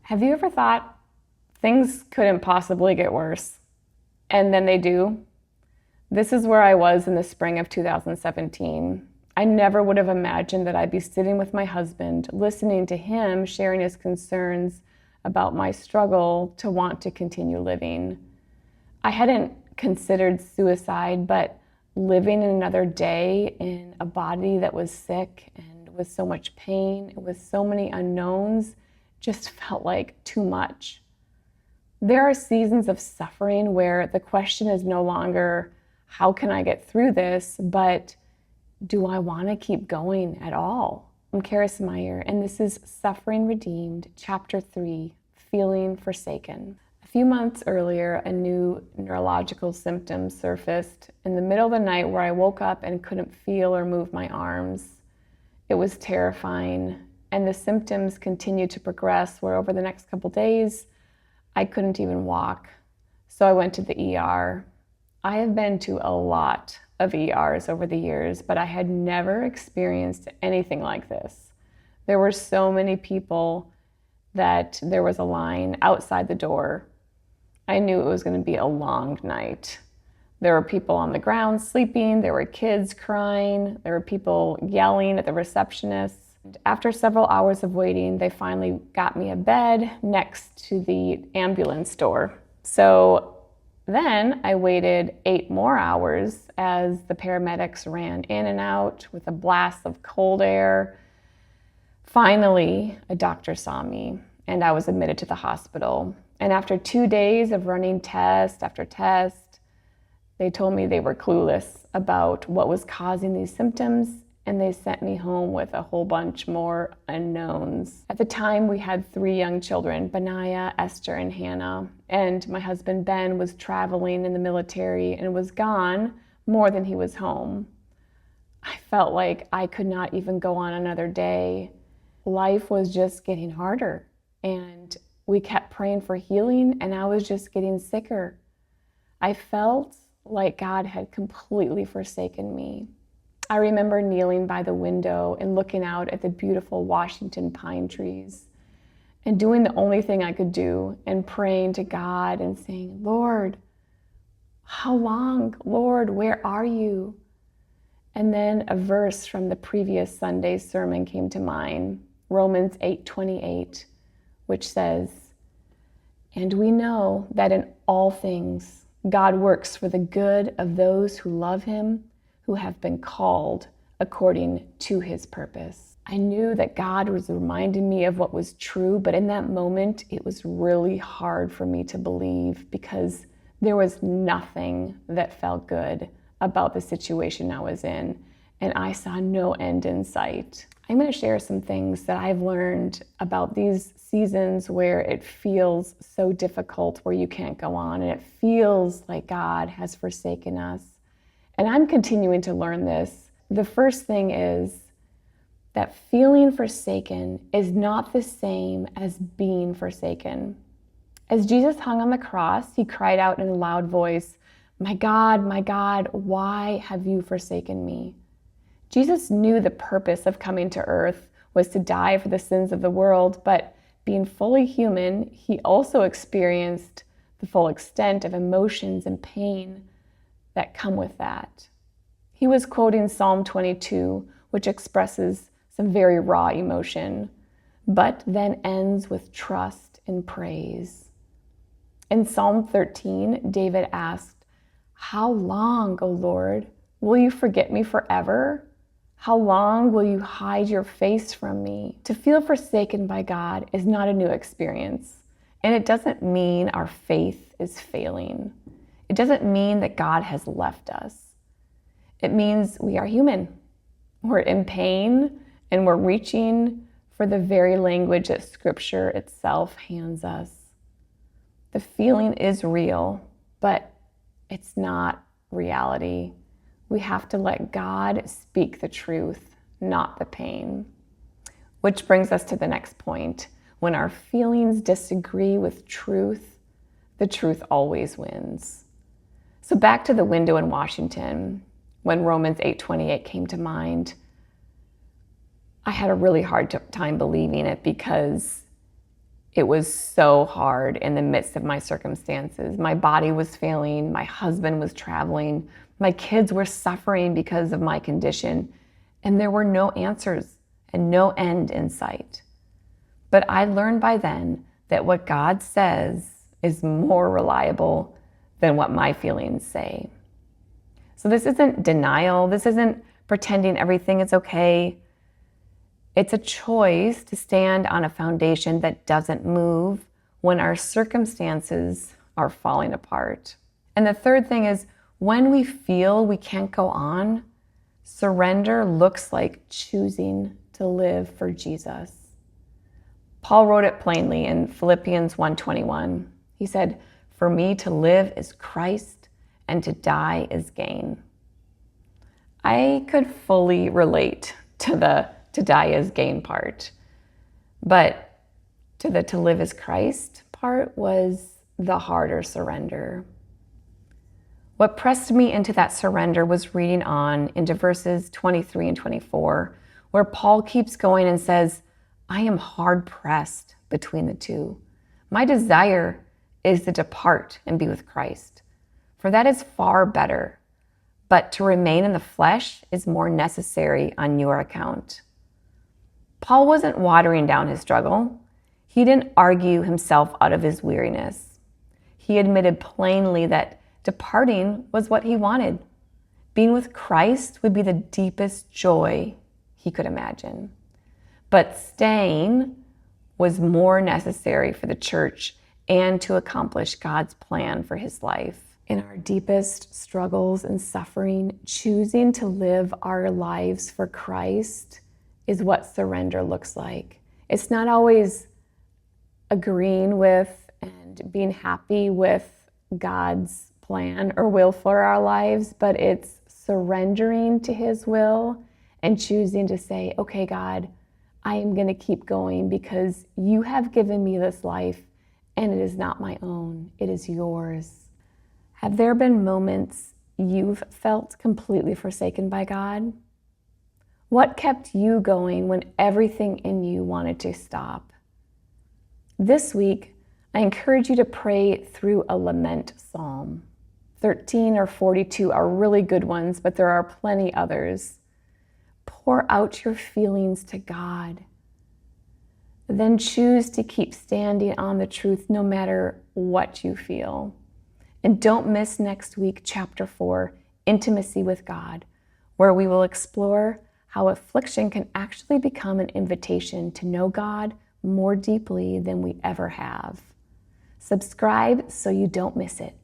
Have you ever thought things couldn't possibly get worse? And then they do? This is where I was in the spring of 2017. I never would have imagined that I'd be sitting with my husband, listening to him sharing his concerns about my struggle to want to continue living. I hadn't considered suicide, but living another day in a body that was sick and with so much pain, with so many unknowns, just felt like too much. There are seasons of suffering where the question is no longer, how can I get through this, but do I want to keep going at all? I'm Karis Meyer, and this is Suffering Redeemed, Chapter 3, Feeling Forsaken. A few months earlier, a new neurological symptom surfaced in the middle of the night where I woke up and couldn't feel or move my arms. It was terrifying, and the symptoms continued to progress where over the next couple days, I couldn't even walk. So I went to the ER. I have been to a lot of ERs over the years, but I had never experienced anything like this. There were so many people that there was a line outside the door. I knew it was going to be a long night. There were people on the ground sleeping, there were kids crying, there were people yelling at the receptionist. After several hours of waiting, they finally got me a bed next to the ambulance door. So then I waited 8 more hours as the paramedics ran in and out with a blast of cold air. Finally, a doctor saw me and I was admitted to the hospital. And after 2 days of running test after test, they told me they were clueless about what was causing these symptoms, and they sent me home with a whole bunch more unknowns. At the time, we had 3 young children, Benaiah, Esther, and Hannah, and my husband Ben was traveling in the military and was gone more than he was home. I felt like I could not even go on another day. Life was just getting harder, and we kept praying for healing, and I was just getting sicker. I felt like God had completely forsaken me. I remember kneeling by the window and looking out at the beautiful Washington pine trees and doing the only thing I could do and praying to God and saying, Lord, how long? Lord, where are you? And then a verse from the previous Sunday's sermon came to mind, Romans 8:28, which says, "And we know that in all things God works for the good of those who love him, who have been called according to his purpose." I knew that God was reminding me of what was true, but in that moment, it was really hard for me to believe because there was nothing that felt good about the situation I was in, and I saw no end in sight. I'm going to share some things that I've learned about these seasons where it feels so difficult, where you can't go on, and it feels like God has forsaken us. And I'm continuing to learn this. The first thing is that feeling forsaken is not the same as being forsaken. As Jesus hung on the cross, he cried out in a loud voice, my God, why have you forsaken me?" Jesus knew the purpose of coming to earth was to die for the sins of the world, but being fully human, he also experienced the full extent of emotions and pain that come with that. He was quoting Psalm 22, which expresses some very raw emotion, but then ends with trust and praise. In Psalm 13, David asked, "How long, O Lord, will you forget me forever? How long will you hide your face from me?" To feel forsaken by God is not a new experience, and it doesn't mean our faith is failing. It doesn't mean that God has left us. It means we are human. We're in pain, and we're reaching for the very language that Scripture itself hands us. The feeling is real, but it's not reality. We have to let God speak the truth, not the pain. Which brings us to the next point. When our feelings disagree with truth, the truth always wins. So back to the window in Washington, when Romans 8:28 came to mind, I had a really hard time believing it because It was so hard in the midst of my circumstances. My body was failing. My husband was traveling. My kids were suffering because of my condition. And there were no answers and no end in sight. But I learned by then that what God says is more reliable than what my feelings say. So this isn't denial. This isn't pretending everything is okay. It's a choice to stand on a foundation that doesn't move when our circumstances are falling apart. And the third thing is, when we feel we can't go on, surrender looks like choosing to live for Jesus. Paul wrote it plainly in Philippians 1:21. He said, "For me to live is Christ, and to die is gain." I could fully relate to the to die is gain part. But to live as Christ part was the harder surrender. What pressed me into that surrender was reading on into verses 23 and 24, where Paul keeps going and says, "I am hard pressed between the two. My desire is to depart and be with Christ, for that is far better. But to remain in the flesh is more necessary on your account." Paul wasn't watering down his struggle. He didn't argue himself out of his weariness. He admitted plainly that departing was what he wanted. Being with Christ would be the deepest joy he could imagine. But staying was more necessary for the church and to accomplish God's plan for his life. In our deepest struggles and suffering, choosing to live our lives for Christ is what surrender looks like. It's not always agreeing with and being happy with God's plan or will for our lives, but it's surrendering to his will and choosing to say, "Okay, God, I am going to keep going because you have given me this life and it is not my own, it is yours." Have there been moments you've felt completely forsaken by God? What kept you going when everything in you wanted to stop? This week, I encourage you to pray through a lament psalm. 13 or 42 are really good ones, but there are plenty others. Pour out your feelings to God. Then choose to keep standing on the truth no matter what you feel. And don't miss next week, chapter 4, Intimacy with God, where we will explore how affliction can actually become an invitation to know God more deeply than we ever have. Subscribe so you don't miss it.